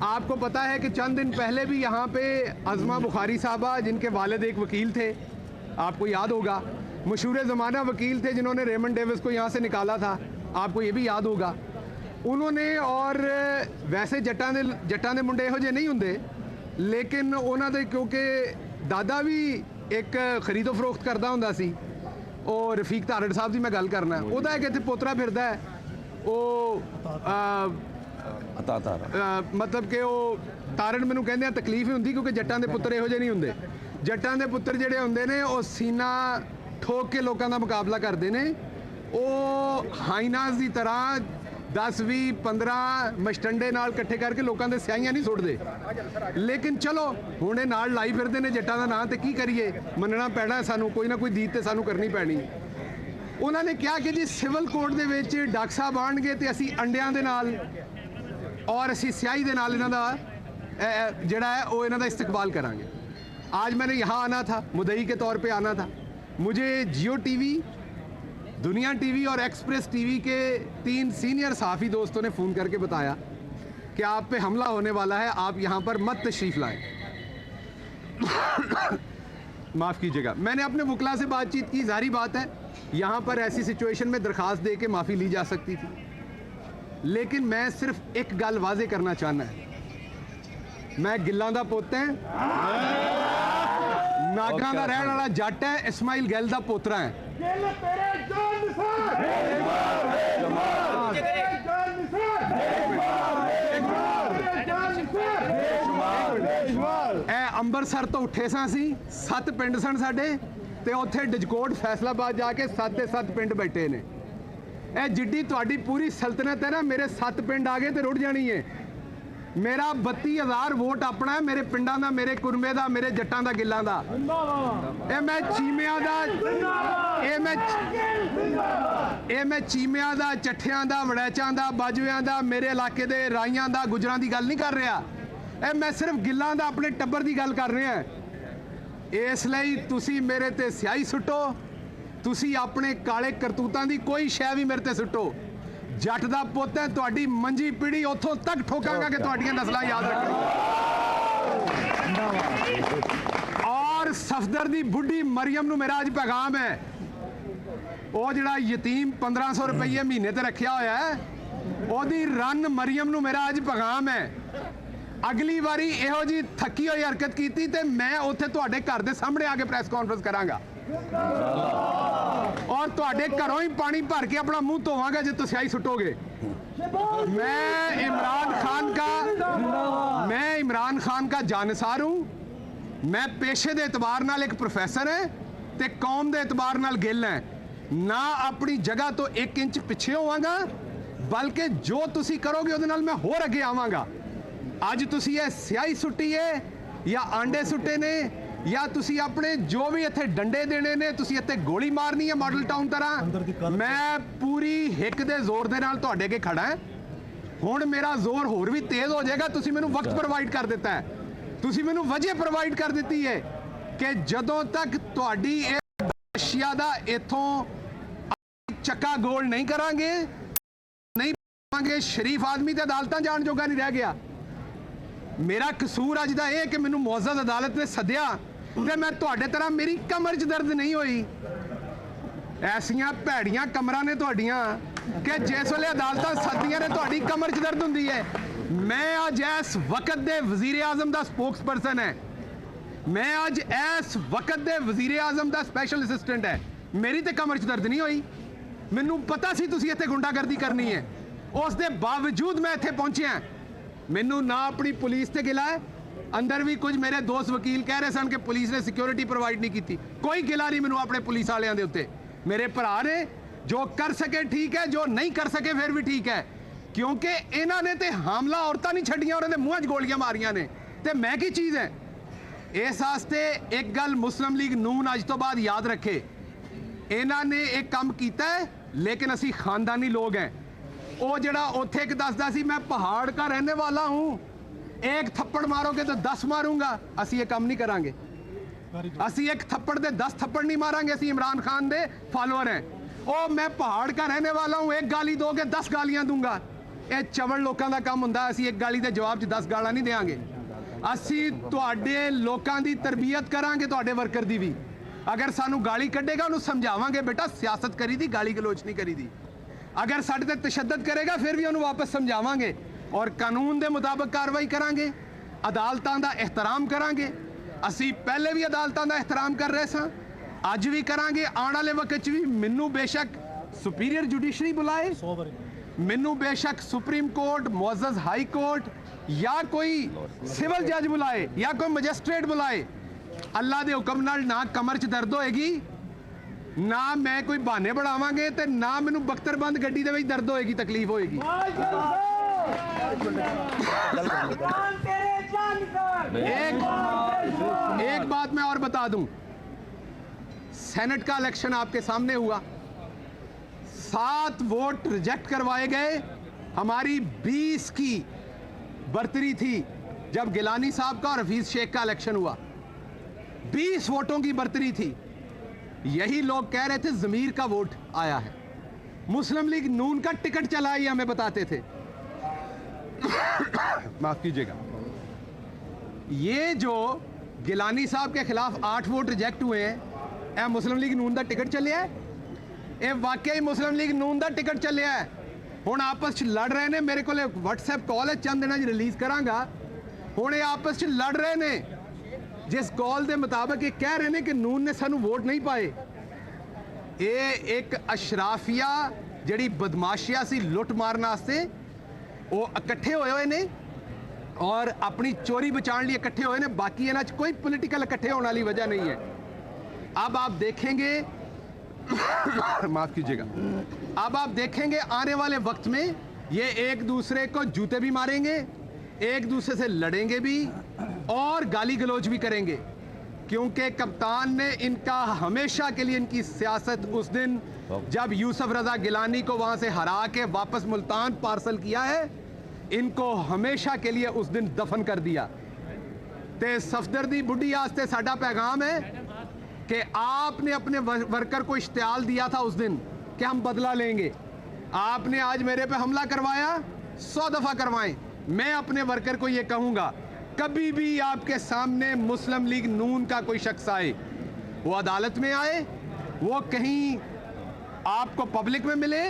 आपको पता है कि चंद दिन पहले भी यहाँ पे अज़मा बुखारी साहबा, जिनके वालिद एक वकील थे, आपको याद होगा, मशहूर ज़माना वकील थे जिन्होंने रेमंड डेविस को यहाँ से निकाला था, आपको ये भी याद होगा। उन्होंने, और वैसे जट्टां दे मुंडे इहो जे नहीं होंदे, लेकिन उन्हों दे क्योंकि दादा भी एक खरीदो फरोख्त करता होंदा सी, और रफीक तारड़ साहब की मैं गल करना, उहदा एक इत्थे पोतरा फिरदा है, मतलब कि तारड़ मैनू कहंदे तकलीफ ही होंदी क्योंकि जट्टां दे पुत्तर इहो जे नहीं होंदे। जट्टां दे पुत्तर जिहड़े होंदे ने वो सीना ठोक के लोगों का मुकाबला करते हैं, वो हाइनास की तरह 10 20 15 मशटंडे नाल इकट्ठे करके लोगों के स्याहियां नहीं सुटते। लेकिन चलो हुणे नाल लाई फिरदे ने जट्टां दा नां, ते की करिए, मनना पैना सानू, कोई ना कोई दीद ते सानू करनी पैनी। उन्होंने कहा कि जी सिविल कोर्ट दे विच डॉक्टर साहब आउणगे ते असीं अंडियां दे नाल और असीं स्याही दे नाल इन्हां दा जिहड़ा है वो इन्हां दा इस्तकबाल करांगे। आज मैंने यहाँ आना था, मुदई के तौर पे आना था। मुझे जियो टीवी, दुनिया टीवी और एक्सप्रेस टीवी के 3 सीनियर सहाफ़ी दोस्तों ने फ़ोन करके बताया कि आप पे हमला होने वाला है, आप यहाँ पर मत तशरीफ़ लाएं। माफ़ कीजिएगा, मैंने अपने वकला से बातचीत की। जाहिर बात है यहाँ पर ऐसी सिचुएशन में दरख्वास्त दे के माफ़ी ली जा सकती थी, लेकिन मैं सिर्फ एक गल वाजे करना चाहना है, मैं गिल्लां दा पुत्त है, नागां दा रहण वाला जट है, इस्माइल गिल दा पोतरा है। अंबरसर तो उठे सी 7 पिंड सन साडे, ते उत्थे डजकोट फैसलाबाद जाके 7 के 7 पिंड बैठे ने। ए जिड्डी तुहाडी पूरी सल्तनत है ना, मेरे 7 पिंड आ गए तो रुड़ जानी है। मेरा 32,000 वोट अपना है, मेरे पिंडां दा, मेरे कुरमे दा, मेरे जट्टां दा, गिल्लां दा। ए मैं चीमियां दा, मैं चीमियां दा, चट्ठियां दा, वड़ैचां दा, बाजवियां दा, मेरे इलाके दे राइयां दा, गुजरां दी गल नहीं कर रहा। ए मैं सिर्फ गिल्लां दा, अपने टब्बर दी गल कर रहा है। इसलिए तुसी मेरे ते स्याही सुट्टो, तुसी अपने काले करतूतां दी कोई शै भी मेरे ते सुट्टो। जट दा पुत्त है, तुहाडी मंजी पीढ़ी उथों तक ठोकांगा कि तुहाडियां नस्लां याद रखणगीआं। और सफदर दी बुढ़ी मरियम नूं मेरा अज पैगाम है, वो जिहड़ा यतीम 1500 रुपये महीने ते रखिया होया है, ओदी रन मरियम नूं मेरा अज पैगाम है, अगली बारी इहो जी थकी हुई हरकत कीती ते मैं उत्थे तुहाडे घर दे सामने आके प्रेस कॉन्फ्रेंस करांगा और तुहाडे घरों ही पानी भर के अपना मुंह धोवांगा जे तुसीं स्याही सुटोगे। मैं इमरान खान का जानसार हूं। मैं पेशे दे एतबार नाल एक प्रोफेसर है ते कौम दे एतबार नाल गिल है। ना अपनी जगह तो 1 इंच पिछे होवांगा, बल्कि जो तुसीं करोगे उहदे नाल मैं होर अगे आवांगा। अज तुसीं ये स्याही सुट्टी है या आंडे सुट्टे ने या तुसी अपने जो भी इत्थे डंडे देने ने, तुसी इत्थे गोली मारनी है मॉडल टाउन तरह, मैं पूरी हिक दे जोर दे नाल तुहाडे अगे खड़ा है। हुण मेरा जोर होर भी तेज हो जाएगा। तुसी मैनू वक्त प्रोवाइड कर दिता है, तुसी मैनू वजह प्रोवाइड कर दी है कि जदों तक तुहाडी एशिया दा इथों चक्का गोल नहीं करांगे, नहीं पावांगे, शरीफ आदमी ते अदालतां जाण जोगा नहीं रह गया। मेरा कसूर अज दा यह कि मैनू मुअज़्ज़ज़ अदालत ने सद्या ते मैं तुहाडे तरह मेरी कमर च दर्द नहीं हुई। ऐसियां भैड़ियां कमरां ने तुहाडियां कि जिस वेले अदालतां सद्दियां ने तुहाडी कमर च दर्द हुंदी है। मैं अज इस वक्त दे वज़ीर आज़म दा स्पोक्स पर्सन है, मैं अज इस वक्त दे वज़ीर आज़म दा स्पैशल असिस्टेंट है, मेरी तो कमर च दर्द नहीं हुई। मैनू पता सी तुसीं इत्थे गुंडागर्दी करनी है, उस दे बावजूद मैं इत्थे पहुंचिया। मैनू ना अपनी पुलिस ते गिला है, अंदर भी कुछ मेरे दोस्त वकील कह रहे सन कि पुलिस ने सिक्योरिटी प्रोवाइड नहीं की, कोई गिला नहीं मैनू अपने पुलिस वालियां दे उत्ते। मेरे भरा ने जो कर सके ठीक है, जो नहीं कर सके फिर भी ठीक है, क्योंकि इन्हां ने ते हमला औरतां नहीं छड्डियां और मुंह च गोलियां मारियां ने, ते मैं की चीज़ है। इस वास्ते एक गल मुस्लिम लीग नून अज तो बाद याद रखे, इन्हां ने एक काम किया है, लेकिन असी खानदानी लोग हैं। वो जड़ा उत्थे एक दसदा सी मैं पहाड़ का रहने वाला हूँ, एक थप्पड़ मारोगे तो 10 मारूंगा, असी ये काम नहीं करांगे। असी एक थप्पड़ दे 10 थप्पड़ नहीं मारांगे। असी इमरान खान दे फॉलोअर हैं। ओ मैं पहाड़ का रहने वाला हूँ, एक गाली दोगे 10 गालियां दूंगा। ਇਹ ਚਵਲ ਲੋਕਾਂ ਦਾ ਕੰਮ ਹੁੰਦਾ। ਅਸੀਂ ਇੱਕ ਗਾਲੀ ਦੇ ਜਵਾਬ 'ਚ 10 ਗਾਲਾਂ ਨਹੀਂ ਦੇਵਾਂਗੇ। ਅਸੀਂ ਤੁਹਾਡੇ ਲੋਕਾਂ ਦੀ ਤਰਬੀਅਤ ਕਰਾਂਗੇ, ਤੁਹਾਡੇ ਵਰਕਰ ਦੀ ਵੀ। ਅਗਰ ਸਾਨੂੰ ਗਾਲੀ ਕੱਢੇਗਾ ਉਹਨੂੰ ਸਮਝਾਵਾਂਗੇ ਬੇਟਾ ਸਿਆਸਤ ਕਰੀ ਦੀ, ਗਾਲੀ ਗਲੋਚ ਨਹੀਂ ਕਰੀ ਦੀ। ਅਗਰ ਸਾਡੇ ਤੇ ਤਸ਼ੱਦਦ ਕਰੇਗਾ ਫਿਰ ਵੀ ਉਹਨੂੰ ਵਾਪਸ ਸਮਝਾਵਾਂਗੇ ਔਰ ਕਾਨੂੰਨ ਦੇ ਮੁਤਾਬਕ ਕਾਰਵਾਈ ਕਰਾਂਗੇ। ਅਦਾਲਤਾਂ ਦਾ ਇਹਤਰਾਮ ਕਰਾਂਗੇ। ਅਸੀਂ ਪਹਿਲੇ ਵੀ ਅਦਾਲਤਾਂ ਦਾ ਇਹਤਰਾਮ ਕਰ ਰਹੇ ਸਾਂ, ਅੱਜ ਵੀ ਕਰਾਂਗੇ, ਆਉਣ ਵਾਲੇ ਵਕਤ 'ਚ ਵੀ। ਮੈਨੂੰ ਬੇਸ਼ੱਕ ਸੁਪੀਰੀਅਰ ਜੁਡੀਸ਼ਰੀ ਬੁਲਾਏ, ਮੈਨੂੰ ਬੇਸ਼ੱਕ ਸੁਪਰੀਮ ਕੋਰਟ, ਮੁਅੱਜ਼ਜ਼ ਹਾਈ ਕੋर्ट या कोई सिविल जज बुलाए या कोई मजिस्ट्रेट बुलाए, अल्लाह के हुक्म नाल ना कमर च दर्द होएगी, ना मैं कोई बहाने बढ़ावांगे ते ना मैनू बख्तरबंद गड्डी दे विच दर्द होएगी, तकलीफ होएगी। एक बात मैं और बता दूं, सेनेट का इलेक्शन आपके सामने हुआ, 7 वोट रिजेक्ट करवाए गए। हमारी 20 की बर्तरी थी जब गिलानी साहब का और हफीज शेख का इलेक्शन हुआ, 20 वोटों की बर्तरी थी। यही लोग कह रहे थे जमीर का वोट आया है, मुस्लिम लीग नून का टिकट चला ही हमें बताते थे। माफ कीजिएगा, ये जो गिलानी साहब के खिलाफ 8 वोट रिजेक्ट हुए हैं, यह मुस्लिम लीग नून का टिकट चलिया है? ये वाकई मुस्लिम लीग नून का टिकट चलिया है? हुण आपस च लड़ रहे ने, मेरे को व्हाट्सएप कॉल है, चंद दिनों रिलीज़ करांगा। हुण ये आपस च लड़ रहे ने, जिस कॉल के मुताबिक ये कह रहे हैं कि नून ने सानू वोट नहीं पाए। ये एक अशराफिया जिहड़ी बदमाशिया सी लुट मारन वास्ते वो इकट्ठे होए ने और अपनी चोरी बचाने लिए इकट्ठे हुए ने। बाकी इन्हां च कोई पोलिटिकल इकट्ठे होने वाली वजह नहीं है। अब आप देखेंगे माफ कीजिएगा, अब आप देखेंगे आने वाले वक्त में ये एक दूसरे को जूते भी मारेंगे, एक दूसरे से लड़ेंगे भी और गाली गलौज भी करेंगे, क्योंकि कप्तान ने इनका हमेशा के लिए इनकी सियासत उस दिन जब यूसुफ रजा गिलानी को वहां से हरा के वापस मुल्तान पार्सल किया है, इनको हमेशा के लिए उस दिन दफन कर दिया। ते सफदरदी बुढ़ी आस्ते साडा पैगाम है कि आपने अपने वर्कर को इश्तियाल दिया था उस दिन कि हम बदला लेंगे। आपने आज मेरे पे हमला करवाया, 100 दफ़ा करवाएं। मैं अपने वर्कर को ये कहूँगा, कभी भी आपके सामने मुस्लिम लीग नून का कोई शख्स आए, वो अदालत में आए, वो कहीं आपको पब्लिक में मिले,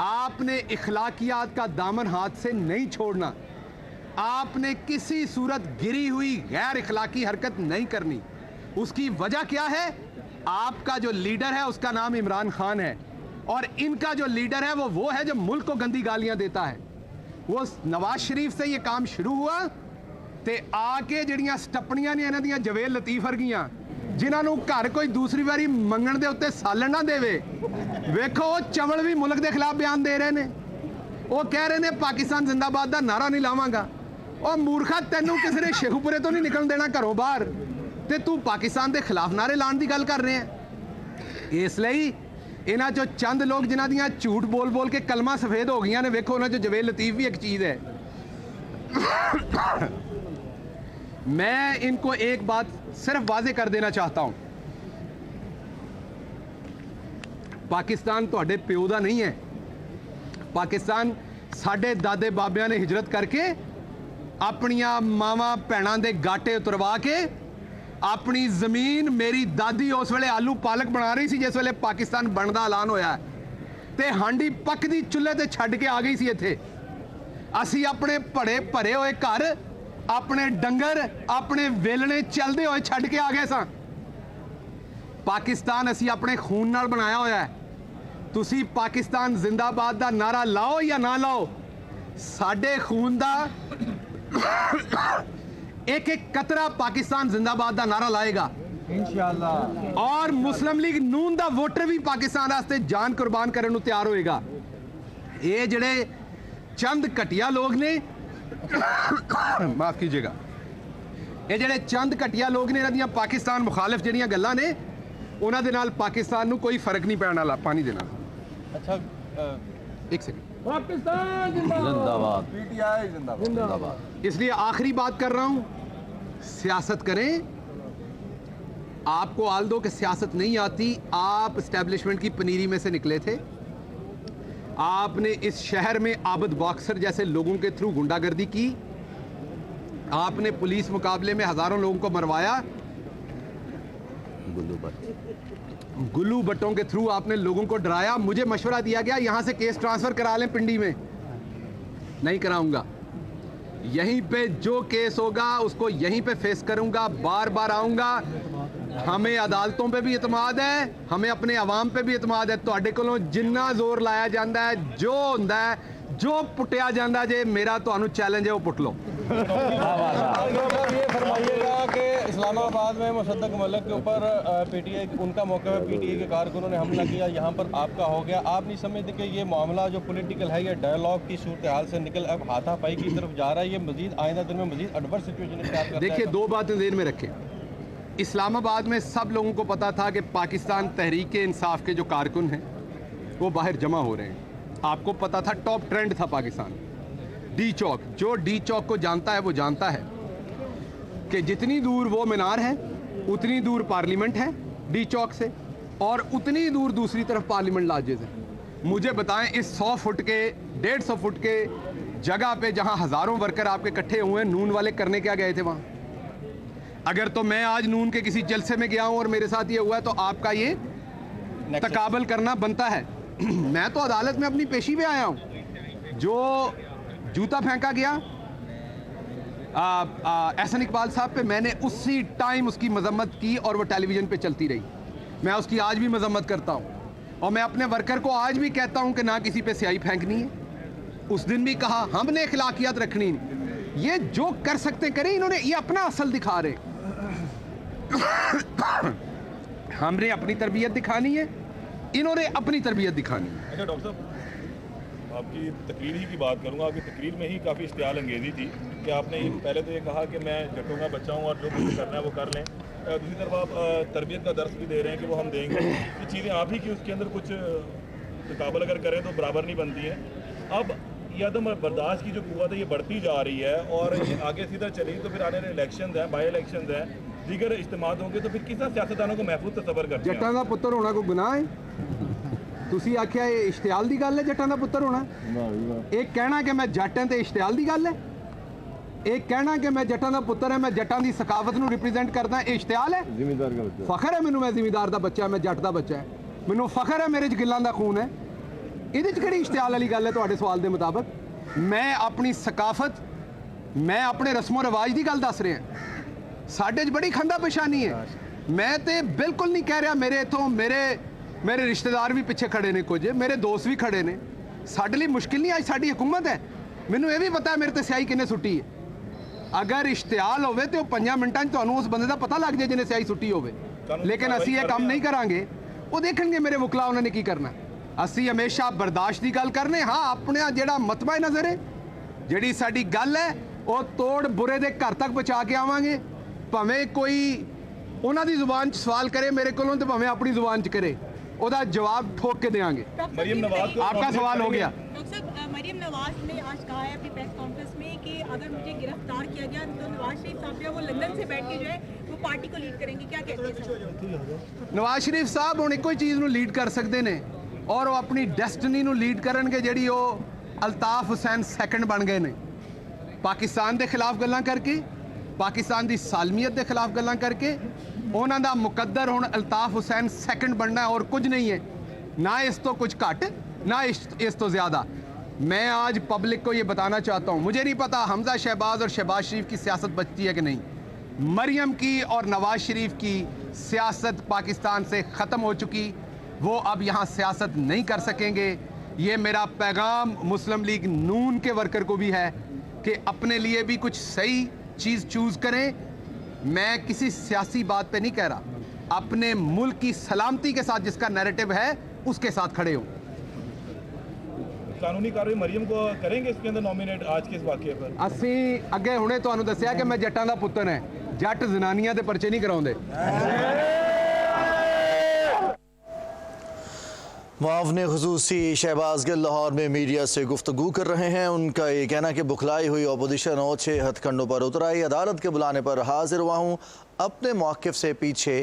आपने इखलाकियात का दामन हाथ से नहीं छोड़ना। आपने किसी सूरत गिरी हुई गैर इखलाकी हरकत नहीं करनी। उसकी वजह क्या है? आपका जो लीडर है उसका नाम इमरान खान है और इनका जो लीडर है वो है जो मुल्क को गंदी गालियां देता है। वो नवाज शरीफ से ये काम शुरू हुआ ते आके जड़ियां स्टपनियां ने इन्हां दियां जवेल लतीफ वर्गियां, जिन्होंने घर कोई दूसरी बारी मंगण दे उत्ते सालन ना देवे। वेखो चवल भी मुल्क के खिलाफ बयान दे रहे हैं, वो कह रहे हैं पाकिस्तान जिंदाबाद का नारा नहीं लावांगा। और मूर्खा तेनों किसी ने शेखुपुरे तो नहीं निकल देना घरों बाहर, ते तू पाकिस्तान के खिलाफ नारे लाने की गल कर रहे हैं। इसलिए इन्हां चो चंद लोग जिन्हां दियां झूठ बोल बोल के कलमा सफेद हो गई ने, वेखो उन्हां चो जवेल लतीफ भी एक चीज़ है। मैं इनको एक बात सिर्फ वाजे कर देना चाहता हूं, पाकिस्तान तुहाडे प्यो दा नहीं है। पाकिस्तान साडे दादे बाबियां ने हिजरत करके अपनियां मावां भैणां दे गाटे उतरवा के अपनी जमीन, मेरी दादी उस वेले आलू पालक बना रही सी जिस वेले पाकिस्तान बनदा ऐलान होया ते हांडी पकदी चुल्हे ते छड्ड के आ गई सी। इत्थे असी अपने बड़े भरे हुए घर, अपने डंगर, अपने वेलने चलते हुए छड्ड के आ गए सां। पाकिस्तान असी अपने खून नाल बनाया होया है। तुसी पाकिस्तान जिंदाबाद दा नारा लाओ या ना लाओ, साडे खून दा एक एक कतरा पाकिस्तान जिंदाबाद दा नारा लाएगा इंशाअल्लाह। और मुस्लिम लीग नून दा वोटर भी पाकिस्तान वास्ते जान कुर्बान करने को तैयार होएगा। ये जड़े चंद घटिया लोग ने माफ कीजिएगा, ये जड़े चंद घटिया लोग ने, इन्हां पाकिस्तान मुखालिफ जड़ियां गल्लां ने, उन्हां दे नाल पाकिस्तान नूं कोई फर्क नहीं पैण वाला। पानी देना। अच्छा एक सेकंड। पाकिस्तान जिंदाबाद, पीटीआई जिंदाबाद। इसलिए आखिरी बात कर रहा हूं, सियासत करें। आपको आल दो कि सियासत नहीं आती, आप एस्टेब्लिशमेंट की पनीरी में से निकले थे। आपने इस शहर में आबिद बॉक्सर जैसे लोगों के थ्रू गुंडागर्दी की, आपने पुलिस मुकाबले में हजारों लोगों को मरवाया, गुल्लू भट्टों के थ्रू आपने लोगों को डराया। मुझे मशवरा दिया गया यहां से केस ट्रांसफर करा लें पिंडी में, नहीं कराऊंगा। यहीं पे जो केस होगा उसको यहीं पे फेस करूंगा, बार बार आऊंगा। हमें अदालतों पे भी इतमाद है, हमें अपने अवाम पे भी इतमाद है। ਤੁਹਾਡੇ ਕੋਲੋਂ जिन्ना जोर लाया जाता है, जो ਹੁੰਦਾ है, जो पुटिया जाता है, जे मेरा ਤੁਹਾਨੂੰ चैलेंज है वो पुट लो। ये फरमाइएगा कि इस्लामाबाद में मुसद्दक मलिक के ऊपर पीटीआई उनका मौका है, पीटीआई के कारकुनों ने हमला किया, यहाँ पर आपका हो गया। आप नहीं समझते कि ये मामला जो पॉलिटिकल है, ये डायलॉग की सूरत हाल से निकल अब हाथापाई की तरफ जा रहा है, ये मजीद आइंदा दिन में मजीद एडवर्स सिचुएशन इख्तियार करता है? देखिए, दो बातें ज़हन में रखें। इस्लामाबाद में सब लोगों को पता था कि पाकिस्तान तहरीक इंसाफ के जो कारकुन हैं वो बाहर जमा हो रहे हैं। आपको पता था, टॉप ट्रेंड था पाकिस्तान। डी चौक, जो डी चौक को जानता है वो जानता है कि जितनी दूर वो मीनार है उतनी दूर पार्लियामेंट है डी चौक से, और उतनी दूर दूसरी तरफ पार्लियामेंट लॉजेज है। मुझे बताएं, इस 100 फुट के 150 फुट के जगह पे जहां हजारों वर्कर आपके इकट्ठे हुए हैं, नून वाले करने क्या गए थे वहां? अगर तो मैं आज नून के किसी जलसे में गया हूं और मेरे साथ ये हुआ है तो आपका ये तकाबल करना बनता है। मैं तो अदालत में अपनी पेशी में आया हूं। जो जूता फेंका गया एहसन इकबाल साहब पे, मैंने उसी टाइम उसकी मजम्मत की और वो टेलीविजन पे चलती रही। मैं उसकी आज भी मजम्मत करता हूं और मैं अपने वर्कर को आज भी कहता हूं कि ना किसी पे स्याही फेंकनी है। उस दिन भी कहा हमने अखलाकियात रखनी नहीं। ये जो कर सकते करें, इन्होंने ये अपना असल दिखा रहे। हमने अपनी तरबियत दिखानी है, इन्होंने अपनी तरबियत दिखानी है। अच्छा डॉक्टर साहब, आपकी तकरीर ही की बात करूंगा। आपकी तकरीर में ही काफ़ी इश्तियाल अंगेज़ी थी कि आपने पहले तो ये कहा कि मैं जट्टों का बच्चा हूँ और जो कुछ करना है वो कर लें। दूसरी तरफ आप तरबियत का दर्स भी दे रहे हैं कि वो हम देंगे। ये चीज़ें आप ही की उसके अंदर कुछ मुकाबला अगर करें तो बराबर नहीं बनती हैं। अब ये अदम बर्दाश्त की जो कुव्वत है ये बढ़ती जा रही है और ये आगे सीधा चली तो फिर आने वाले इलेक्शन हैं, बाई इलेक्शन हैं, दीगर इज्तिमात होंगे, तो फिर किस सियासतदानों को महफूज तसव्वुर करते हैं? जट्टां दा पुत्तर होना कोई गुनाह है? ਤੁਸੀਂ ਆਖਿਆ ਇਹ ਇਸ਼ਤਿਆਲ ਦੀ ਗੱਲ ਹੈ ਜੱਟਾਂ ਦਾ ਪੁੱਤਰ ਹੋਣਾ? ਇਹ ਕਹਿਣਾ ਕਿ ਮੈਂ ਜੱਟ ਹਾਂ ਤੇ ਇਸ਼ਤਿਆਲ ਦੀ ਗੱਲ ਹੈ? ਇਹ ਕਹਿਣਾ ਕਿ ਮੈਂ ਜੱਟਾਂ ਦਾ ਪੁੱਤਰ ਹਾਂ, ਮੈਂ ਜੱਟਾਂ ਦੀ ਸਕਾਫਤ ਨੂੰ ਰਿਪਰੈਜ਼ੈਂਟ ਕਰਦਾ, ਇਹ ਇਸ਼ਤਿਆਲ ਹੈ? ਜ਼ਿਮੀਂਦਾਰ ਦਾ ਬੱਚਾ ਫਖਰ ਹੈ ਮੈਨੂੰ, ਮੈਂ ਜ਼ਿਮੀਂਦਾਰ ਦਾ ਬੱਚਾ, ਮੈਂ ਜੱਟ ਦਾ ਬੱਚਾ ਹੈ, ਮੈਨੂੰ ਫਖਰ ਹੈ, ਮੇਰੇ 'ਚ ਗਿੱਲਾਂ ਦਾ ਖੂਨ ਹੈ। ਇਹਦੇ 'ਚ ਕਿਹੜੀ ਇਸ਼ਤਿਆਲ ਵਾਲੀ ਗੱਲ ਹੈ ਤੁਹਾਡੇ ਸਵਾਲ ਦੇ ਮੁਤਾਬਕ? ਮੈਂ ਆਪਣੀ ਸਕਾਫਤ, ਮੈਂ ਆਪਣੇ ਰਸਮੋ ਰਿਵਾਜ ਦੀ ਗੱਲ ਦੱਸ ਰਿਹਾ। ਸਾਡੇ 'ਚ ਬੜੀ ਖੰਦਾ ਪੇਸ਼ਾਨੀ ਹੈ। ਮੈਂ ਤੇ ਬਿਲਕੁਲ ਨਹੀਂ ਕਹਿ ਰਿਹਾ ਮੇਰੇ ਇਥੋਂ ਮੇਰੇ ਰਿਸ਼ਤੇਦਾਰ ਵੀ ਪਿੱਛੇ ਖੜੇ ਨੇ, ਕੁਝ ਮੇਰੇ ਦੋਸਤ ਵੀ ਖੜੇ ਨੇ। ਸਾਡੇ ਲਈ ਮੁਸ਼ਕਿਲ ਨਹੀਂ, ਅੱਜ ਸਾਡੀ ਹਕੂਮਤ ਹੈ। ਮੈਨੂੰ ਇਹ ਵੀ ਪਤਾ ਹੈ ਮੇਰੇ ਤੇ ਸਿਆਹੀ ਕਿੰਨੇ ਸੁੱਟੀ ਹੈ। ਅਗਰ ਇਸ਼ਤਿਆਲ ਹੋਵੇ ਤੇ ਉਹ 5 ਮਿੰਟਾਂ 'ਚ ਤੁਹਾਨੂੰ ਉਸ ਬੰਦੇ ਦਾ ਪਤਾ ਲੱਗ ਜਾਏ ਜਿਹਨੇ ਸਿਆਹੀ ਸੁੱਟੀ ਹੋਵੇ। ਲੇਕਿਨ ਅਸੀਂ ਇਹ ਕੰਮ ਨਹੀਂ ਕਰਾਂਗੇ। ਉਹ ਦੇਖਣਗੇ ਮੇਰੇ ਵਕਲਾ ਉਹਨਾਂ ਨੇ ਕੀ ਕਰਨਾ। ਅਸੀਂ ਹਮੇਸ਼ਾ ਬਰਦਾਸ਼ਤ ਦੀ ਗੱਲ ਕਰਨੇ। ਹਾਂ, ਆਪਣਾ ਜਿਹੜਾ ਮਤਬਾ ਨਜ਼ਰ ਹੈ, ਜਿਹੜੀ ਸਾਡੀ ਗੱਲ ਹੈ, ਉਹ ਤੋੜ ਬੁਰੇ ਦੇ ਘਰ ਤੱਕ ਪਹੁੰਚਾ ਕੇ ਆਵਾਂਗੇ। ਭਾਵੇਂ ਕੋਈ ਉਹਨਾਂ ਦੀ ਜ਼ੁਬਾਨ 'ਚ ਸਵਾਲ ਕਰੇ ਮੇਰੇ ਕੋਲੋਂ ਤੇ ਭਾਵੇਂ ਆਪਣੀ ਜ਼ੁਬਾਨ 'ਚ ਕਰੇ, ਉਹਦਾ जवाब ठोक के देंगे। मरियम नवाज को आपका सवाल हो गया। डॉक्टर साहब, मरियम नवाज ने आज कहा है अपनी प्रेस कॉन्फ्रेंस में कि अगर मुझे गिरफ्तार किया गया तो नवाज शरीफ साहब जो है वो लंदन से बैठ के जो है वो पार्टी को लीड करेंगे। क्या कहते हैं? नवाज शरीफ साहब ਹੁਣ ਇੱਕੋ ਹੀ ਚੀਜ਼ ਨੂੰ ਲੀਡ ਕਰ ਸਕਦੇ ਨੇ ਔਰ ਉਹ ਆਪਣੀ ਡੈਸਟਨੀ ਨੂੰ ਲੀਡ ਕਰਨਗੇ ਜਿਹੜੀ ਉਹ ਅਲਤਾਫ ਹੁਸੈਨ ਸੈਕੰਡ ਬਣ ਗਏ ਨੇ। ਪਾਕਿਸਤਾਨ ਦੇ ਖਿਲਾਫ ਗੱਲਾਂ ਕਰਕੇ, ਪਾਕਿਸਤਾਨ ਦੀ ਸਾਲਮੀਅਤ ਦੇ ਖਿਲਾਫ ਗੱਲਾਂ ਕਰਕੇ ਉਹਨਾਂ ਦਾ ਮੁਕੱਦਰ ਹੁਣ ਅਲਤਾਫ ਹੁਸੈਨ ਸੈਕੰਡ बनना है और कुछ नहीं है, ना इस तो कुछ घट ना इस तो ज़्यादा। मैं आज पब्लिक को ये बताना चाहता हूँ, मुझे नहीं पता हमजा शहबाज और शहबाज शरीफ की सियासत बचती है कि नहीं। मरियम की और नवाज शरीफ की सियासत पाकिस्तान से ख़त्म हो चुकी, वो अब यहाँ सियासत नहीं कर सकेंगे। ये मेरा पैगाम मुस्लिम लीग नून के वर्कर को भी है कि अपने लिए भी कुछ सही चीज़ चूज़ करें। मैं किसी सियासी बात पे नहीं कह रहा, अपने मुल्क की सलामती के साथ जिसका नैरेटिव है उसके साथ खड़े हो। कानूनी कार्रवाई मरियम को करेंगे इसके अंदर नॉमिनेट आज के इस वाकये पर? ਅਸੀਂ ਅੱਗੇ ਹੁਣੇ ਤੁਹਾਨੂੰ ਦੱਸਿਆ ਕਿ ਮੈਂ ਜੱਟਾਂ ਦਾ ਪੁੱਤਰ ਹਾਂ। ਜੱਟ ਜ਼ਨਾਨੀਆਂ ਦੇ ਪਰਚੇ ਨਹੀਂ ਕਰਾਉਂਦੇ। मुआवने ख़ुसूसी शहबाज गिल लाहौर में मीडिया से गुफ्तगू कर रहे हैं। उनका ये कहना कि बुखलाई हुई अपोजिशन और 6 हथकंडों पर उतर आई, अदालत के बुलाने पर हाजिर हुआ हूँ, अपने मौक़िफ़ से पीछे